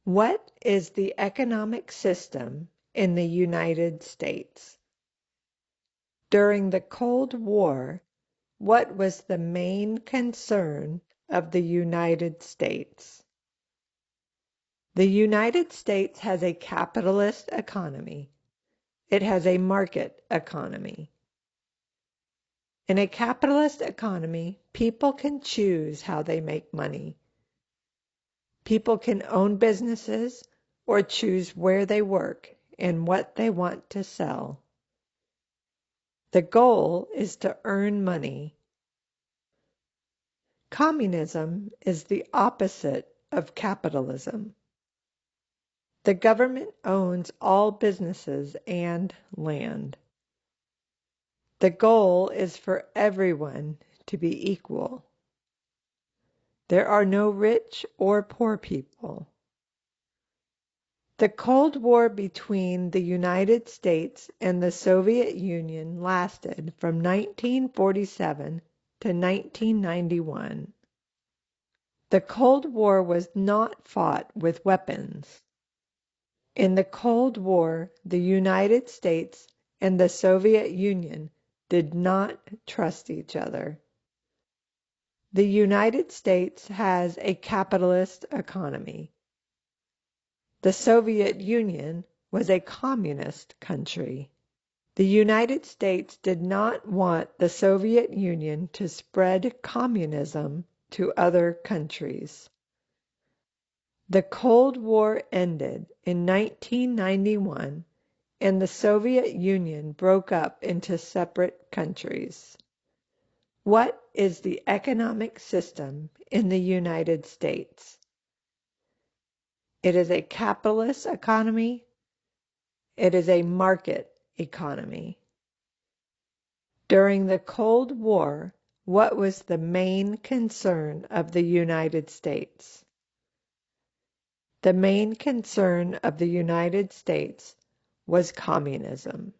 What is the economic system in the United States? During the Cold War, what was the main concern of the United States? The United States has a capitalist economy. It has a market economy. In a capitalist economy, people can choose how they make money. People can own businesses or choose where they work and what they want to sell. The goal is to earn money. Communism is the opposite of capitalism. The government owns all businesses and land. The goal is for everyone to be equal. There are no rich or poor people. The Cold War between the United States and the Soviet Union lasted from 1947 to 1991. The Cold War was not fought with weapons. In the Cold War, the United States and the Soviet Union did not trust each other. The United States has a capitalist economy. The Soviet Union was a communist country. The United States did not want the Soviet Union to spread communism to other countries. The Cold War ended in 1991, and the Soviet Union broke up into separate countries. What is the economic system in the United States? It is a capitalist economy. It is a market economy. During the Cold War, what was the main concern of the United States? The main concern of the United States was communism.